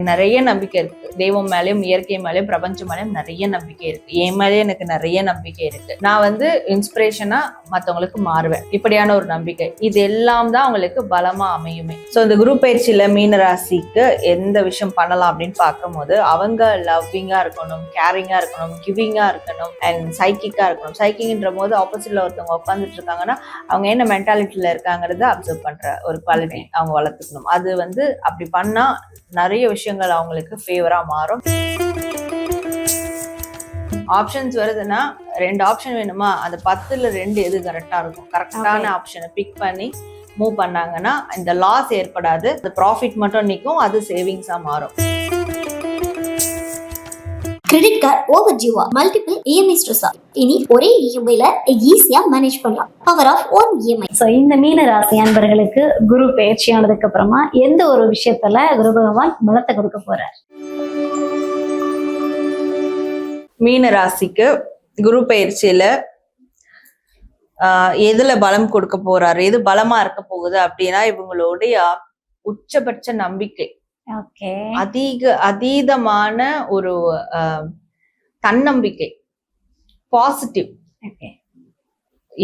நிறைய நம்பிக்கை இருக்கு. தெய்வம் மேலேயும் இயற்கை மேலேயும் பிரபஞ்சம் மேலேயும் நிறைய நம்பிக்கை இருக்கு. என் மேலேயே எனக்கு நிறைய நம்பிக்கை இருக்கு. நான் வந்து இன்ஸ்பிரேஷனா மற்றவங்களுக்கு மாறுவேன். இப்படியான ஒரு நம்பிக்கை, இது எல்லாம் தான் அவங்களுக்கு பலமா அமையுமே. ஸோ இந்த குரு பயிற்சியில மீன ராசிக்கு எந்த விஷயம் பண்ணலாம் அப்படின்னு பார்க்கும்போது, அவங்க லவ்விங்கா இருக்கணும், கேரிங்கா இருக்கணும், கிவிங்கா இருக்கணும் அண்ட் சைக்கிக்கா இருக்கணும். சைக்கிங்ன்ற போது ஆப்போசிட்ல ஒருத்தவங்க உட்காந்துட்டு இருக்காங்கன்னா அவங்க என்ன மென்டாலிட்டியில இருக்காங்கிறத அப்சர்வ் பண்ற ஒரு குவாலிட்டி அவங்க வளர்த்துக்கணும். அது வந்து அப்படி பண்ணா நிறைய விஷயங்கள் அவங்களுக்கு ஃபேவரா மாறும். ஆப்ஷன்ஸ் வருதுன்னா 2 ஆப்ஷன் வேணுமா, அந்த 10ல் 2 எது கரெக்டா இருக்கும், கரெக்டான ஆப்ஷனை பிக் பண்ணி மூவ் பண்ணாங்கன்னா இந்த லாஸ் ஏற்படாது, அந்த ப்ராஃபிட் மட்டும் நிற்கும், அது சேவிங்ஸா மாறும். கிரெடிட் கார்டு ஓவர் டியூவா, மல்டிபிள் இஎம்ஐ ஸ்ட்ரெஸ்ஸா, இனி ஒரே இஎம்ஐல ஈஸியா மேனேஜ் பண்ணலாம். Power of one EMI. So இந்த மீன ராசி அன்பர்களுக்கு குரு பயிற்சி ஆனதுக்கு அப்புறமா எந்த ஒரு விஷயத்துல குரு பகவான் பலத்தை கொடுக்க போறார்? மீன ராசிக்கு குரு பயிற்சியில எதுல பலம் கொடுக்க போறாரு, எது பலமா இருக்க போகுது அப்படின்னா இவங்களுடைய உச்சபட்ச நம்பிக்கை, அதீதமான ஒரு தன்னம்பிக்கை, பாசிட்டிவ்.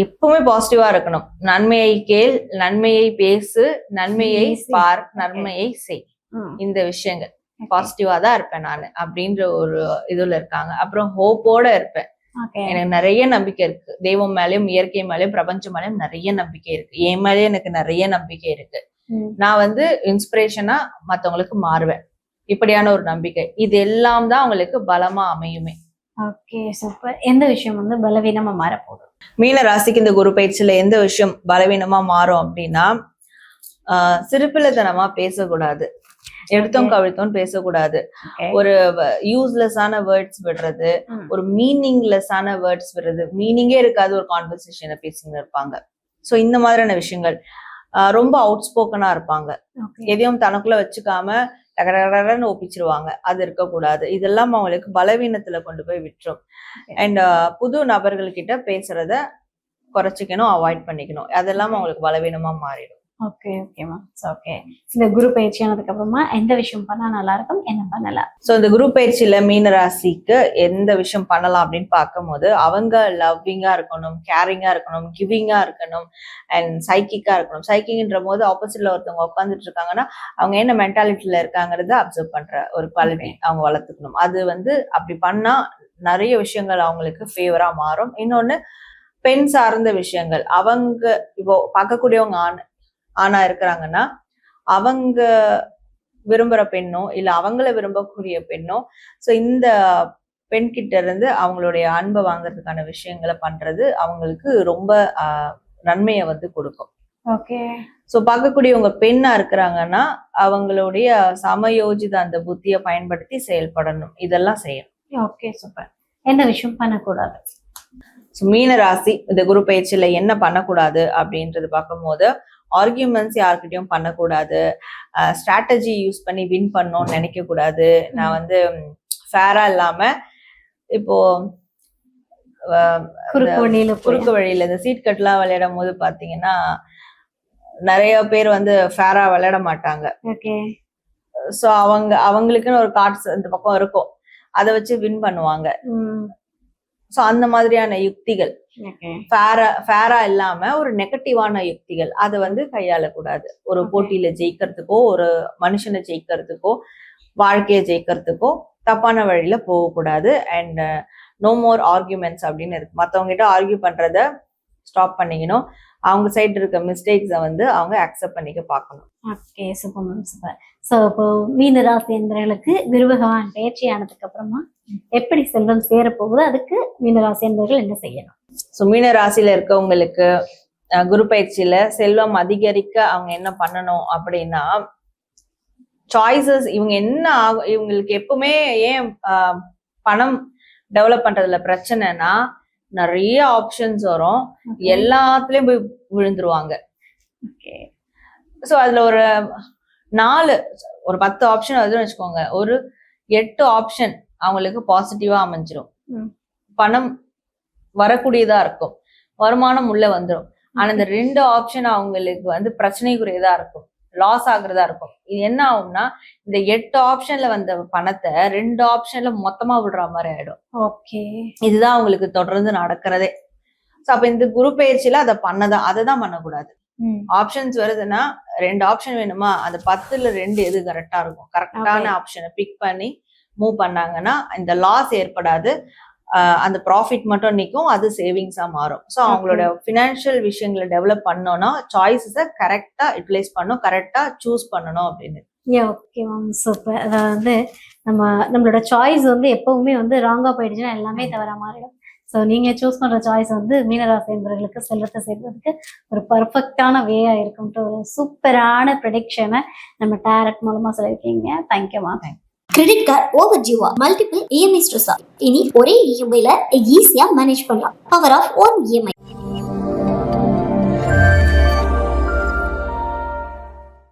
எப்பவுமே பாசிட்டிவா இருக்கணும். நன்மையை கேள், நன்மையை பேசு, நன்மையை பார், நன்மையை செய். இந்த விஷயங்கள் பாசிட்டிவா தான் இருப்பேன் நான் அப்படின்ற ஒரு இதுல இருக்காங்க. அப்புறம் ஹோப்போட இருப்பேன். எனக்கு நிறைய நம்பிக்கை இருக்கு. தெய்வம் மேலேயும் இயற்கை மேலேயும் பிரபஞ்சம் மேலேயும் நிறைய நம்பிக்கை இருக்கு. என் மேலேயே எனக்கு நிறைய நம்பிக்கை இருக்கு. நான் வந்து இன்ஸ்பிரேஷனா மற்றவங்களுக்கு மாறுவேன். இப்படியான ஒரு நம்பிக்கை, இது எல்லாம் தான் அவங்களுக்கு பலமா அமையுமே. Okay, super. எந்த விஷயம் வந்து பலவீனமா மாறப்போகுது? மீன ராசிக்கு இந்த குரு பயிற்சியில எந்த விஷயம் பலவீனமா மாறும் அப்படின்னா, சிறுபிள்ளைத்தனமா பேசக்கூடாது, எடுத்தோம் கவிழ்த்தோம் பேசக்கூடாது, ஒரு யூஸ்லெஸ்ஸான வேர்ட்ஸ் விடுறது, ஒரு மீனிங்லெஸ்ஸான வேர்ட்ஸ் விடுறது, மீனிங்கே இருக்காது ஒரு கான்வர்சேஷனை பேசின்னு இருப்பாங்க. ஸோ இந்த மாதிரியான விஷயங்கள். ரொம்ப அவுட் ஸ்போக்கனா இருப்பாங்க, எதையும் தனக்குள்ள வச்சுக்காம டகடகடன்னு ஒப்பிச்சிருவாங்க, அது இருக்கக்கூடாது. இதெல்லாம் அவங்களுக்கு பலவீனத்துல கொண்டு போய் விட்டுரும். அண்ட் புது நபர்கள்கிட்ட பேசுறத குறைச்சிக்கணும், அவாய்ட் பண்ணிக்கணும். அதெல்லாம் அவங்களுக்கு பலவீனமா மாறிடும். ஓகே ஓகேமா. ஓகே, இந்த குரு பயிற்சி ஆனதுக்கு அப்புறமா எந்த விஷயம் பண்ணா நல்லா இருக்கும், என்ன பண்ணலாம்? ஸோ இந்த குரு பயிற்சியில மீன ராசிக்கு எந்த விஷயம் பண்ணலாம் அப்படின்னு பார்க்கும்போது, அவங்க லவ்விங்கா இருக்கணும், கேரிங்கா இருக்கணும், கிவிங்கா இருக்கணும் அண்ட் சைக்கிக்கா இருக்கணும். சைக்கிங்ன்ற போது ஆப்போசிட்ல ஒருத்தவங்க உட்காந்துட்டு இருக்காங்கன்னா அவங்க என்ன மென்டாலிட்டியில இருக்காங்கிறத அப்சர்வ் பண்ற ஒரு குவாலிட்டி அவங்க வளர்த்துக்கணும். அது வந்து அப்படி பண்ணா நிறைய விஷயங்கள் அவங்களுக்கு ஃபேவரா மாறும். இன்னொன்னு, பெண் சார்ந்த விஷயங்கள், அவங்க இப்போ பார்க்கக்கூடியவங்க ஆணா இருக்கிறாங்கன்னா அவங்க விரும்புற பெண்ணோ இல்ல அவங்கள விரும்பக்கூடிய பெண்ணோ, ஸோ இந்த பெண் கிட்ட இருந்து அவங்களுடைய அன்பை வாங்குறதுக்கான விஷயங்களை பண்றது அவங்களுக்கு ரொம்ப நன்மையை வந்து கொடுக்கும். ஓகே. ஸோ பார்க்கக்கூடியவங்க பெண்ணா இருக்கிறாங்கன்னா அவங்களுடைய சமயோஜித அந்த புத்தியை பயன்படுத்தி செயல்படணும், இதெல்லாம் செய்யணும். Okay, super. எந்த விஷயம் பண்ணக்கூடாது? ஸோ மீன ராசி இந்த குரு பயிற்சியில என்ன பண்ணக்கூடாது அப்படின்றது பார்க்கும்போது, ஆர்கியூமெண்ட்ஸ் யார்கிட்டயும் பண்ணக்கூடாது, ஸ்ட்ராட்டஜி யூஸ் பண்ணி வின் பண்ணணும்னு நினைக்க கூடாது. நான் வந்து ஃபேரா இல்லாம இப்போ குறுக்கு வழியில இந்த சீட் கட்லாம் விளையாடும் போது பாத்தீங்கன்னா நிறைய பேர் வந்து ஃபேரா விளையாட மாட்டாங்க. ஸோ அவங்களுக்குன்னு ஒரு கார்ட்ஸ் இந்த பக்கம் இருக்கும், அதை வச்சு வின் பண்ணுவாங்க. ஸோ அந்த மாதிரியான யுக்திகள், ஃபேரா இல்லாம ஒரு நெகட்டிவான யுக்திகள், அதை வந்து கையாளக்கூடாது. ஒரு போட்டியில ஜெயிக்கிறதுக்கோ ஒரு மனுஷனை ஜெயிக்கிறதுக்கோ வாழ்க்கையை ஜெயிக்கிறதுக்கோ தப்பான வழியில போகக்கூடாது. அண்ட் நோ மோர் ஆர்கியூமெண்ட்ஸ் அப்படின்னு இருக்கு. மற்றவங்க கிட்ட ஆர்கியூ பண்றத ஸ்டாப் பண்ணிக்கணும். அவங்க சைடு இருக்க மிஸ்டேக்ஸை வந்து அவங்க அக்செப்ட் பண்ணிக்க பார்க்கணும். Okay, super super. ஸோ இப்போ மீன ராசி என்பவர்களுக்கு குரு பகவான் பயிற்சி ஆனதுக்கு அப்புறமா எப்படி செல்வம் சேரப்போகுது, அதுக்கு மீன ராசி என்பவர்கள் என்ன செய்யணும்? ஸோ மீன ராசியில இருக்கவங்களுக்கு குரு பயிற்சியில செல்வம் அதிகரிக்க அவங்க என்ன பண்ணணும் அப்படின்னா, சாய்ஸஸ் இவங்க என்ன இவங்களுக்கு எப்பவுமே ஏன் பணம் டெவலப் பண்றதுல பிரச்சனைனா, நிறைய ஆப்ஷன்ஸ் வரும், எல்லாத்துலயும் போய் விழுந்துருவாங்க. ஸோ அதுல ஒரு 10 ஆப்ஷன் வருதுன்னு வச்சுக்கோங்க, ஒரு 8 ஆப்ஷன் அவங்களுக்கு பாசிட்டிவா அமைஞ்சிரும். பணம் வரக்கூடியதா இருக்கும், வருமானம் உள்ள வந்துடும். ஆனா இந்த 2 ஆப்ஷன் அவங்களுக்கு வந்து பிரச்சனைக்குரியதா இருக்கும். லாஸ் ஆகுறதா இருக்கும். இது என்ன ஆகும்னா இந்த 8 ஆப்ஷன்ல வந்த பணத்தை 2 ஆப்ஷன்ல மொத்தமா விடுற மாதிரி ஆயிடும். ஓகே. இதுதான் அவங்களுக்கு தொடர்ந்து நடக்கிறதே. சோ அப்ப இந்த குரு பயிற்சியில அதை தான் பண்ணக்கூடாது. ஆப்ஷன்ஸ் வருதுன்னா 2 ஆப்ஷன் வேணுமா, அந்த 10ல 2 எது கரெக்டா இருக்கும், கரெக்டான ஆப்ஷனை பிக் பண்ணி மூவ் பண்ணாங்கன்னா இந்த லாஸ் ஏற்படாது. அந்த ப்ராஃபிட் மட்டும் நிற்கும், அது சேவிங்ஸா மாறும். ஸோ அவங்களோட ஃபினான்ஷியல் விஷயங்களை டெவலப் பண்ணோம்னா சாய்ஸஸை கரெக்டா யூட்டிலைஸ் பண்ணணும், கரெக்டா சூஸ் பண்ணணும் அப்படின்னு. Okay ma'am, super. அதாவது நம்மளோட சாய்ஸ் வந்து எப்பவுமே வந்து ராங்கா போயிடுச்சுன்னா எல்லாமே தவற மாறிடும். ஸோ நீங்க சூஸ் பண்ற சாய்ஸ் வந்து மீனராசி என்பவர்களுக்கு செல்வத்தை சேர்றதுக்கு ஒரு பர்ஃபெக்டான வேயா இருக்கும்ட்டு ஒரு சூப்பரான ப்ரெடிக்ஷனை நம்ம டேரட் மூலமா சொல்லியிருக்கீங்க. Thank you ma'am. Credit card over டியூவா, மல்டிபிள் இஎம்ஐ ஸ்ட்ரெஸ்ஸா, இனி ஒரே இஎம்ஐல ஈஸியா மேனேஜ் பண்ணலாம். Power of one EMI.